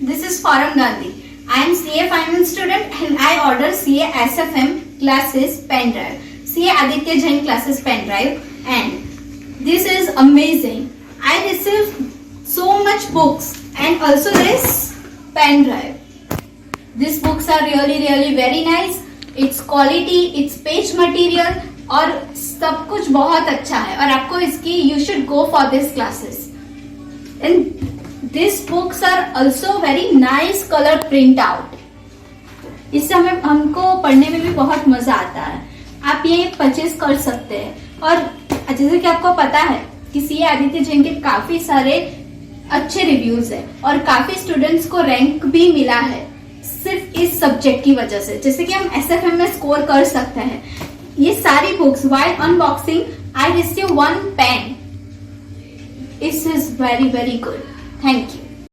this is Forum Gandhi. I am CA Finance student and I order CA SFM classes Pendrive. CA Aditya Jain classes Pendrive, and this is amazing. I received so much books and also this Pendrive. These books are really very nice. Its quality, its page material और सब कुछ बहुत अच्छा है और आपको इसकी you should go for these classes. And these books are also very nice color print out. इससे हमें हमको पढ़ने में भी बहुत मजा आता है. आप ये परचेज कर सकते हैं. और जैसे कि आपको पता है कि सीए आदित्य जैन के काफी सारे अच्छे रिव्यूज है और काफी स्टूडेंट्स को रैंक भी मिला है सिर्फ इस सब्जेक्ट की वजह से. जैसे कि हम एसएफएम में स्कोर कर सकते हैं. ये सारी books while unboxing I receive one pen. This is very good. Thank you.